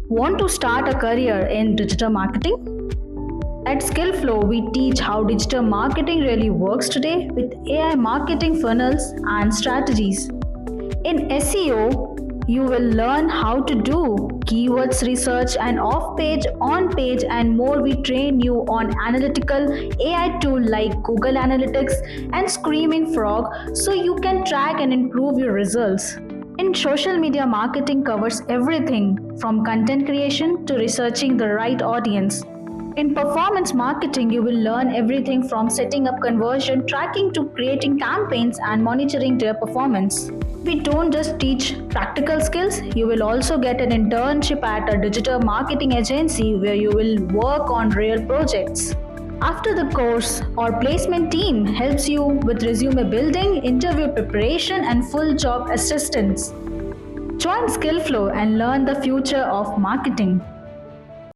Want to start a career in digital marketing? At Skillfloor, we teach how digital marketing really works today with AI marketing funnels and strategies. In SEO, you will learn how to do keywords research and off page, on page, and more. We train you on analytical AI tool like Google Analytics and Screaming Frog so you can track and improve your results. In social media marketing covers everything from content creation to researching the right audience. In performance marketing, you will learn everything from setting up conversion tracking to creating campaigns and monitoring their performance. We don't just teach practical skills, you will also get an internship at a digital marketing agency where you will work on real projects. After the course, our placement team helps you with resume building, interview preparation, and full job assistance. Join Skillflow and learn the future of marketing.